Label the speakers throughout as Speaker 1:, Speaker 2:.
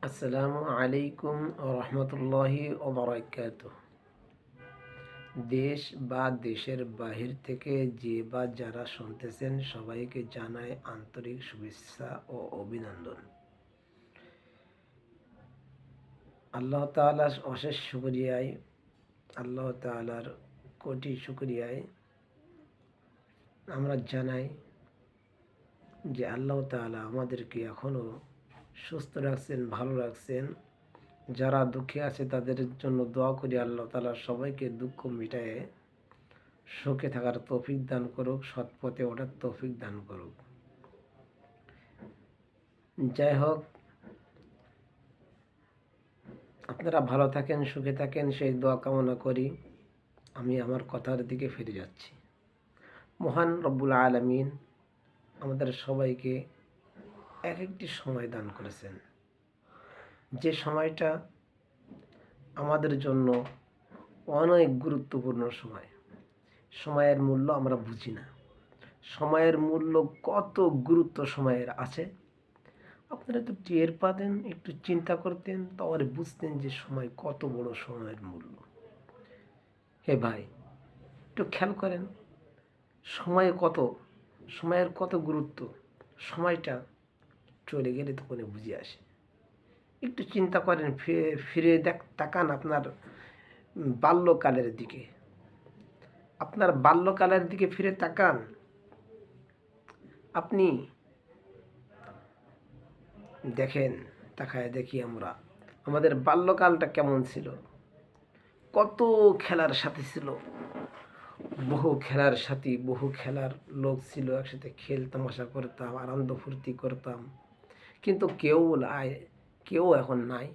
Speaker 1: আসসালামু আলাইকুম রহমতুল্লাহি ওবরাকাতুহ। দেশ বা দেশের বাহির থেকে যে বা যারা শুনতেছেন সবাইকে জানাই আন্তরিক শুভেচ্ছা ও অভিনন্দন। আল্লাহ তাআলার অশেষ শুকরিয়ায়, আল্লাহ তাআলার কোটি শুকরিয়ায় আমরা জানাই যে আল্লাহ তাআলা আমাদেরকে এখনও সুস্থ রাখছেন, ভালো রাখছেন। যারা দুঃখে আছে তাদের জন্য দোয়া করি, আল্লাহ তাআলা সবাইকে দুঃখ মিটায়ে সুখে থাকার তৌফিক দান করুক, সৎ পথে ওঠার তৌফিক দান করুক। যাই হোক, আপনারা ভালো থাকেন, সুখে থাকেন, সেই দোয়া কামনা করি। আমি আমার কথার দিকে ফিরে যাচ্ছি। মহান রব্বুল আলামিন আমাদের সবাইকে এক একটি সময় দান করেছেন, যে সময়টা আমাদের জন্য অনেক গুরুত্বপূর্ণ সময়। সময়ের মূল্য আমরা বুঝি না। সময়ের মূল্য কত গুরুত্ব সময়ের আছে, আপনারা তো টের পাতেন, একটু চিন্তা করতেন, তাহলে বুঝতেন যে সময় কত বড় সময়ের মূল্য। হে ভাই, একটু খেয়াল করেন সময়ের কত গুরুত্ব। সময়টা চলে গেলে তখন বুঝে আসে। একটু চিন্তা করেন, ফিরে তাকান আপনার বাল্যকালের দিকে। আপনার বাল্যকালের দিকে ফিরে তাকান। আপনি দেখেন, তাকায় দেখি আমরা আমাদের বাল্যকালটা কেমন ছিল। কত খেলার সাথী ছিল, বহু খেলার সাথী, বহু খেলার লোক ছিল, একসাথে খেল তামাশা করতাম, আনন্দ ফুর্তি করতাম। কিন্তু কেউ এখন নাই,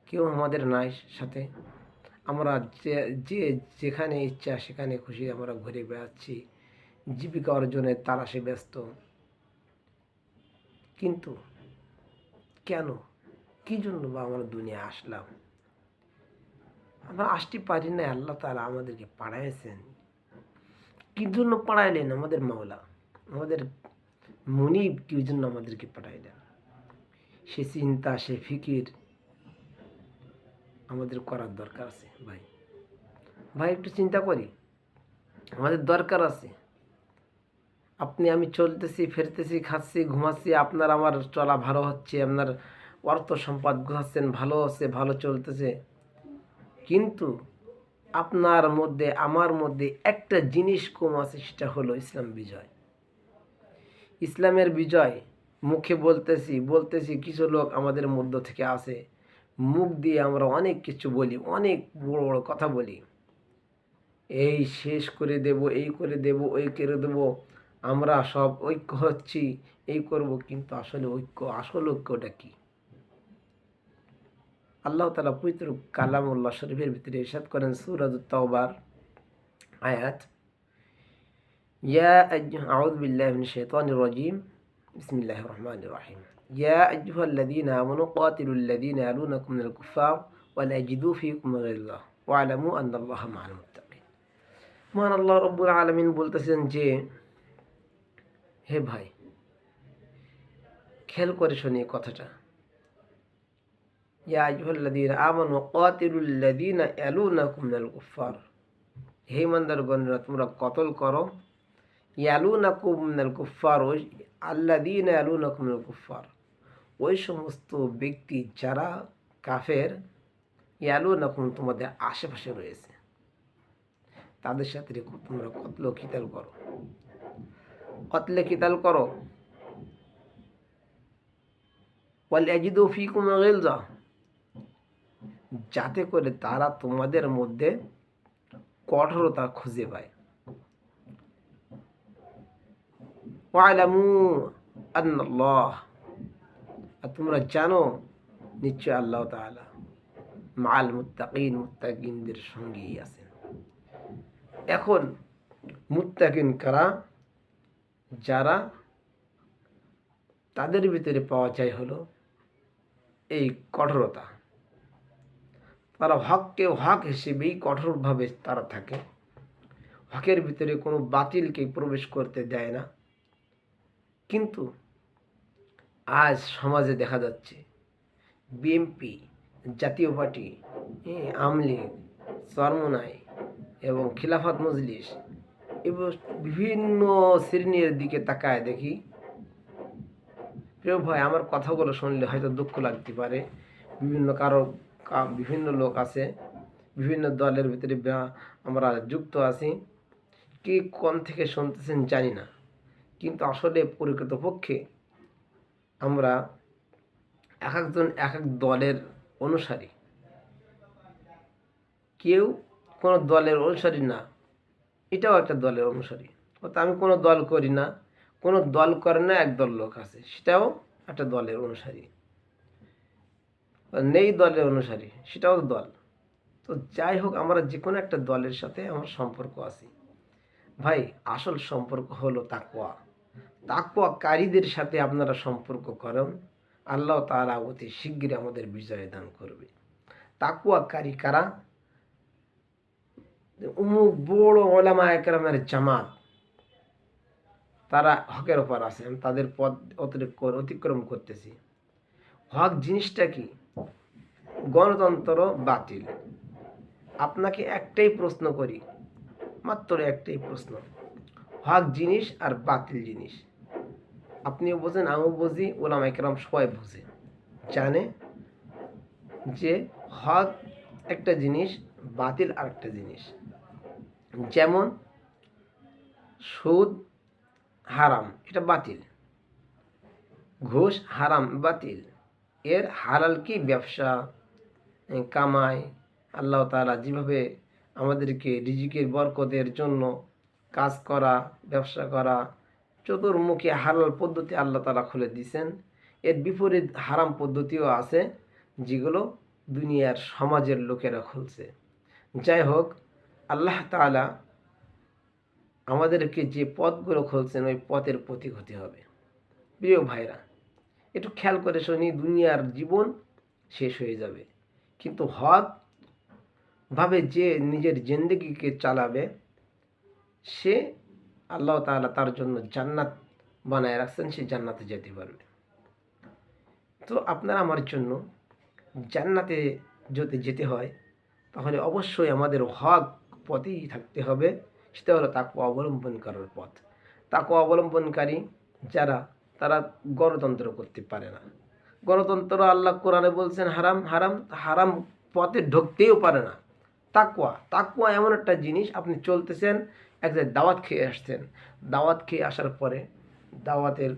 Speaker 1: কেউ আমাদের নাই সাথে। আমরা যে যেখানে ইচ্ছা সেখানে খুশি আমরা ঘুরে বেড়াচ্ছি, জীবিকা অর্জনের তালাশে ব্যস্ত। কিন্তু কেন, কী জন্য বা আমরা দুনিয়ায় আসলাম? আমরা আসতে পারি না, আল্লাহ তাআলা আমাদেরকে পাঠাইছেন। কী জন্য পাঠাইলেন? আমাদের মাওলা, আমাদের মুনিব কী জন্য আমাদেরকে পাঠাইলেন? সে চিন্তা, সে ফিকির আমাদের করার দরকার আছে। ভাই একটু চিন্তা করি, আমাদের দরকার আছে। আপনি আমি চলতেছি, ফিরতেছি, খাচ্ছি, ঘুমাচ্ছি, আপনার আমার চলা ভালো হচ্ছে, আপনার অর্থ সম্পদ গোছাচ্ছেন, ভালো আছে, ভালো চলতেছে। কিন্তু আপনার মধ্যে আমার মধ্যে একটা জিনিস কম আছে, সেটা হলো ইসলাম বিজয়। ইসলামের বিজয় মুখে বলতেছি, কিছু লোক আমাদের মধ্য থেকে আসে, মুখ দিয়ে আমরা অনেক কিছু বলি, অনেক বড় বড় কথা বলি, এই শেষ করে দেব, এই করে দেব, ওই করে দেব, আমরা সব ঐক্য হচ্ছি, এই করব। কিন্তু আসলে আসল ঐক্যটা কি? আল্লাহ তাআলা পবিত্র কালামুল্লাহ শরীফের ভিতরে ইরশাদ করেন সূরাতুত তাওবার আয়াত, আউযু বিল্লাহি মিনাশ শাইতানির রাজীম, বিসমিল্লাহির রহমানির রহিম। ইয়া আইয়ুহাল্লাযীনা আমানু কাতিলুল্লাযীনা ইয়ালুনাকুম মিনাল কুফফার ওয়া লা ইয়াজিদু ফীকুম গিল্লাহ ওয়া'লামু আন্নাল্লাহা মা'আল মুত্তাকিন। মহান আল্লাহ রাব্বুল আলামিন বলতেছেন যে, হে ভাই, খেয়াল করে শুনি কথাটা। ইয়া আইয়ুহাল্লাযীনা আমানু কাতিলুল্লাযীনা ইয়ালুনাকুম মিনাল কুফফার, হে ইমানদারগণরা তোমরা কতল করো, ইয়ালুনাকুম মিনাল কুফফার, ওই আল্লাযীনা ইয়ালুনাকুম মিনাল কুফফার, ওই সমস্ত ব্যক্তি যারা কাফের, ইয়ালুনাকুম তোমাদের আশেপাশে রয়েছে, তাদের সাথে তোমরা কতলে কিতাল করো। ওয়াল ইয়াজিদু ফীকুম গিলজা, যাতে করে তারা তোমাদের মধ্যে কঠোরতা খুঁজে পায়। ওয়া'লামু আন্নাল্লাহ, আর তোমরা জানো নিশ্চয় আল্লাহ তাআলা মা'আল মুত্তাকিন, মুত্তাকিনদের সঙ্গেই আছেন। এখন মুত্তাকিন কারা? যারা তাদের ভিতরে পাওয়া যায় হলো এই কঠোরতা। তারা হককে হক হিসেবেই কঠোরভাবে তারা থাকে, হকের ভিতরে কোনো বাতিলকে প্রবেশ করতে দেয় না। কিন্তু আজ সমাজে দেখা যাচ্ছে বিএনপি, জাতীয় পার্টি, আমলীগ, চরমোনাই এবং খিলাফত মজলিস এবং বিভিন্ন শ্রেণীর দিকে তাকায় দেখি। প্রিয় ভাই, আমার কথাগুলো শুনলে হয়তো দুঃখ লাগতে পারে। বিভিন্ন লোক আছে, বিভিন্ন দলের ভিতরে আমরা যুক্ত আছি। কে কোন থেকে শুনতেছেন জানি না, কিন্তু আসলে প্রকৃতপক্ষে আমরা এক একজন এক এক দলের অনুসারী। কেউ কোনো দলের অনুসারী না, এটাও একটা দলের অনুসারী। অর্থাৎ আমি কোনো দল করি না, কোনো দল করে না, একদল লোক আছে, সেটাও একটা দলের অনুসারী। নেই দলের অনুসারী, সেটাও দল। তো যাই হোক, আমরা যে কোনো একটা দলের সাথে আমার সম্পর্ক আছে। ভাই, আসল সম্পর্ক হলো তাকওয়া। তাকওয়াকারীদের সাথে আপনারা সম্পর্ক করেন, আল্লাহ তাআলা অতি শীঘ্রই আমাদের বিজয় দান করবে। তাকওয়াকারী কারা? অমুক বড় ওলামায়ে কেরামের জামাত, তারা হকের ওপর আছেন, তাদের পথ অতিক্রম করতেছি। হক জিনিসটা কি? গণতন্ত্র বাতিল। আপনাকে একটাই প্রশ্ন করি, মাত্র একটাই প্রশ্ন, হক জিনিস আর বাতিল জিনিস আপনিও বোঝেন, আমিও বুঝি, ওলামায়ে কেরাম সবাই বুঝে, জানে যে হক একটা জিনিস, বাতিল আর একটা জিনিস। যেমন সুদ হারাম, এটা বাতিল। ঘুষ হারাম, বাতিল। এর হালাল কি? ব্যবসা, কামাই। আল্লাহ তাআলা যেভাবে আমাদেরকে রিজিকের বরকতের জন্য কাজ করা, ব্যবসা করা, চতুর্মুখী হালাল পদ্ধতি আল্লাহ তাআলা খুলে দিয়েছেন। এর বিপরীত হারাম পদ্ধতিও আছে, যেগুলো দুনিয়ার সমাজের লোকেরা খুলছে। যাই হোক, আল্লাহ তাআলা আমাদেরকে যে পথগুলো খুলছেন, ওই পথের প্রতি হতে হবে। প্রিয় ভাইরা, একটু খেয়াল করে শুনি, দুনিয়ার জীবন শেষ হয়ে যাবে, কিন্তু হক ভাবে যে নিজের জিন্দেগিকে চালাবে, সে আল্লাহ তাআলা তার জন্য জান্নাত বানায় রাখছেন, সে জান্নাতে যেতে পারবে। তো আপনার আমার জন্য জান্নাতে যদি যেতে হয়, তাহলে অবশ্যই আমাদের হক পথেই থাকতে হবে। সেটা হলো তাকওয়া অবলম্বন করার পথ। তাকওয়া অবলম্বনকারী যারা, তারা গণতন্ত্র করতে পারে না। গণতন্ত্র আল্লাহ কোরআনে বলছেন হারাম, হারাম হারাম পথে ঢুকতেও পারে না। তাকওয়া এমন একটা জিনিস, আপনি চলতেছেন, এক জায়গায় দাওয়াত খেয়ে আসছেন, দাওয়াত খেয়ে আসার পরে দাওয়াতের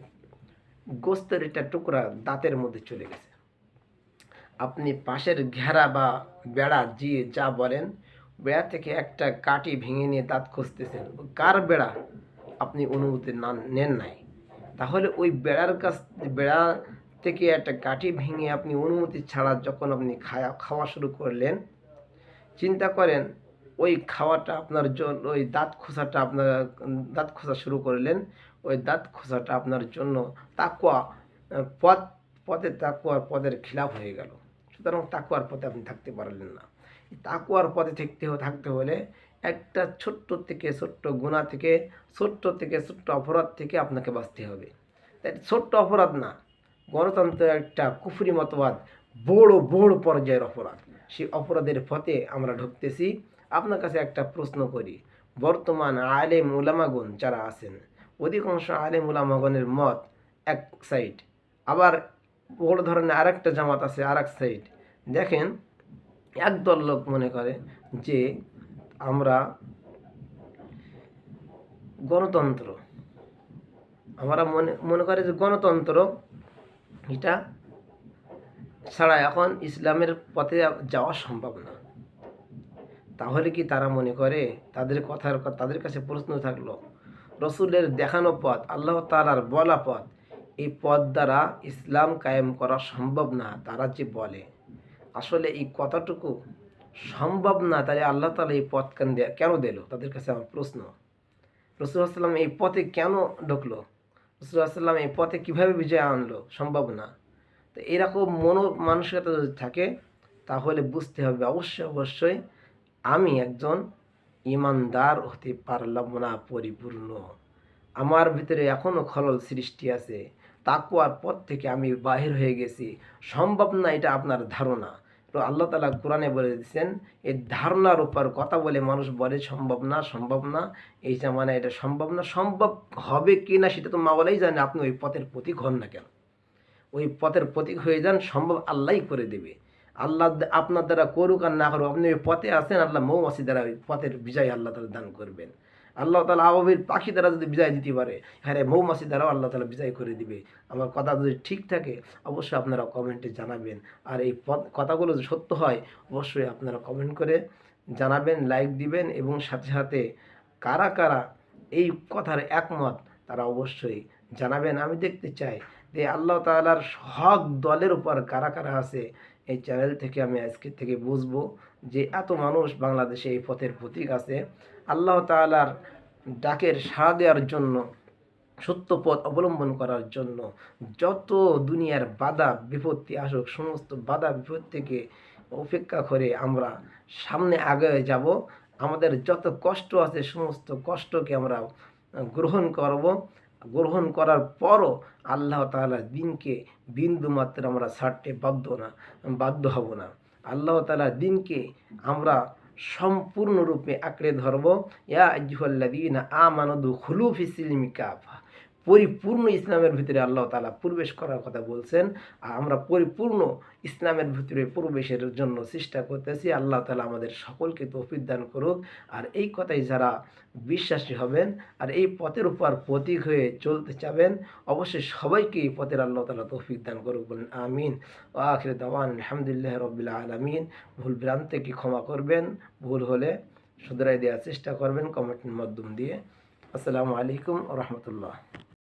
Speaker 1: গোস্তের একটা টুকরা দাঁতের মধ্যে চলে গেছে। আপনি পাশের ঘেরা বা বেড়া যা বলেন, বেড়া থেকে একটা কাঠি ভেঙে নিয়ে দাঁত খুঁজতেছেন, কার বেড়া? আপনি অনুমতি নেন নাই। তাহলে ওই বেড়া থেকে একটা কাঠি ভেঙে আপনি অনুমতি ছাড়া যখন আপনি খাওয়া শুরু করলেন, চিন্তা করেন ওই খাওয়াটা আপনার জন্য, ওই দাঁত খোঁচা শুরু করলেন, ওই দাঁত খোঁচাটা আপনার জন্য তাকওয়া তাকওয়ার পদের খিলাফ হয়ে গেল। সুতরাং তাকওয়ার পথে আপনি থাকতে পারলেন না। তাকওয়ার পথে থাকতে হলে একটা ছোট্ট থেকে ছোট্ট গুনাহ থেকে, ছোট্ট অপরাধ থেকে আপনাকে বাঁচতে হবে। তাই ছোট্ট অপরাধ না, গণতন্ত্রের একটা কুফরি মতবাদ, বড় পর্যায়ের অপরাধ। সেই অপরাধের পথে আমরা ঢুকতেছি। আপনার কাছে একটা প্রশ্ন করি, বর্তমান আলেম উলামাগণ যারা আছেন, অধিকাংশ আলেম উলামাগণের মত এক সাইড, আবার বড় ধরনের আরেকটা জামাত আছে আরেক সাইড। দেখেন, একদল লোক মনে করে যে আমরা গণতন্ত্র, মনে করে যে গণতন্ত্র এটা ছাড়া এখন ইসলামের পথে যাওয়া সম্ভব না। তাহলে কি তারা মনে করে, তাদের কাছে প্রশ্ন থাকলো, রসুলের দেখানো পথ, আল্লাহ তাআলার বলা পথ, এই পথ দ্বারা ইসলাম কায়েম করা সম্ভব না, তারা যে বলে, আসলে এই কথাটুকু সম্ভব না, তাহলে আল্লাহ তাআলা এই পথ কেন দিল? তাদের কাছে আমার প্রশ্ন। রাসূলুল্লাহ সাল্লাল্লাহু আলাইহি ওয়াসাল্লাম এই পথে কেন ঢুকলো? রাসূলুল্লাহ সাল্লাল্লাহু আলাইহি ওয়াসাল্লাম এই পথে কীভাবে বিজয় আনলো? সম্ভব না। তো এরকম মানসিকতা যদি থাকে, তাহলে বুঝতে হবে অবশ্যই আমি একজন ইমানদার হতে পারলাম না পরিপূর্ণ। আমার ভিতরে এখনও খলল সৃষ্টি আছে। তাকওয়ার পথ থেকে আমি বাহির হয়ে গেছি। সম্ভব না এটা আপনার ধারণা। তো আল্লাহ তাআলা কোরআনে বলে দিয়েছেন, এই ধারণার উপর কথা বলে মানুষ বলে সম্ভব না, সম্ভব না, এই জামানা এটা সম্ভব না। সম্ভব হবে কি না সেটা তো মাওলাই জানে। আপনি ওই পথের প্রতীক হন না কেন? ওই পথের প্রতীক হয়ে যান, সম্ভব আল্লাহই করে দেবে। আল্লাহ আপনার দ্বারা করুক আর না করুক, আপনি ওই পথে আছেন, আল্লাহ মৌমাছি দ্বারা ওই পথের বিজয় আল্লাহ তাআলা দান করবেন। আল্লাহ তাআলা আবাবিল পাখি দ্বারা যদি বিজয় দিতে পারে, হ্যাঁ মৌমাছি দ্বারাও আল্লাহ তাআলা বিজয় করে দিবে। আমার কথা যদি ঠিক থাকে অবশ্যই আপনারা কমেন্টে জানাবেন। আর এই কথাগুলো যদি সত্য হয় অবশ্যই আপনারা কমেন্ট করে জানাবেন, লাইক দিবেন, এবং সাথে সাথে কারা কারা এই কথার একমত তারা অবশ্যই জানাবেন। আমি দেখতে চাই যে আল্লাহ তাআলার হক দলের উপর কারা কারা আছে। এই চ্যানেল থেকে আমি আজকে থেকে বুঝবো যে এত মানুষ বাংলাদেশে এই পথের প্রতীক আছে। আল্লাহ তাআলার ডাকের সাড়া দেওয়ার জন্য, সত্য পথ অবলম্বন করার জন্য যত দুনিয়ার বাধা বিপত্তি আসুক, সমস্ত বাধা বিপত্তি থেকে উপেক্ষা করে আমরা সামনে আগে যাব। আমাদের যত কষ্ট আছে সমস্ত কষ্টকে আমরা গ্রহণ করব। গ্রহণ করার পরও আল্লাহ তাআলার দিনকে বিন্দুমাত্র আমরা ছাড়তে বাধ্য হব না। আল্লাহ তাআলার দিনকে আমরা সম্পূর্ণরূপে আঁকড়ে ধরব। ইয়া আইয়ুহাল্লাযীনা আমানু দুখুলু ফিস সিলমি কাফা। পরিপূর্ণ ইসলামের ভিতরে আল্লাহ তাআলা প্রবেশ করার কথা বলছেন। আর আমরা পরিপূর্ণ ইসলামের ভিতরে প্রবেশের জন্য চেষ্টা করতেছি। আল্লাহ তাআলা আমাদের সকলকে তৌফিক দান করুক। আর এই কথাই যারা বিশ্বাসী হবেন আর এই পথের উপর প্রতীক হয়ে চলতে চাবেন, অবশ্যই সবাইকে এই পথের আল্লাহ তাআলা তৌফিক দান করুক, বলেন আমিন। ওয়া আখিরু দাওয়ানা আলহামদুলিল্লাহি রাব্বিল আলামিন। ভুল ভ্রান্তিকে ক্ষমা করবেন, ভুল হলে শুধরাই দেওয়ার চেষ্টা করবেন কমেন্টের মাধ্যম দিয়ে। আসসালামু আলাইকুম ওয়া রাহমাতুল্লাহ।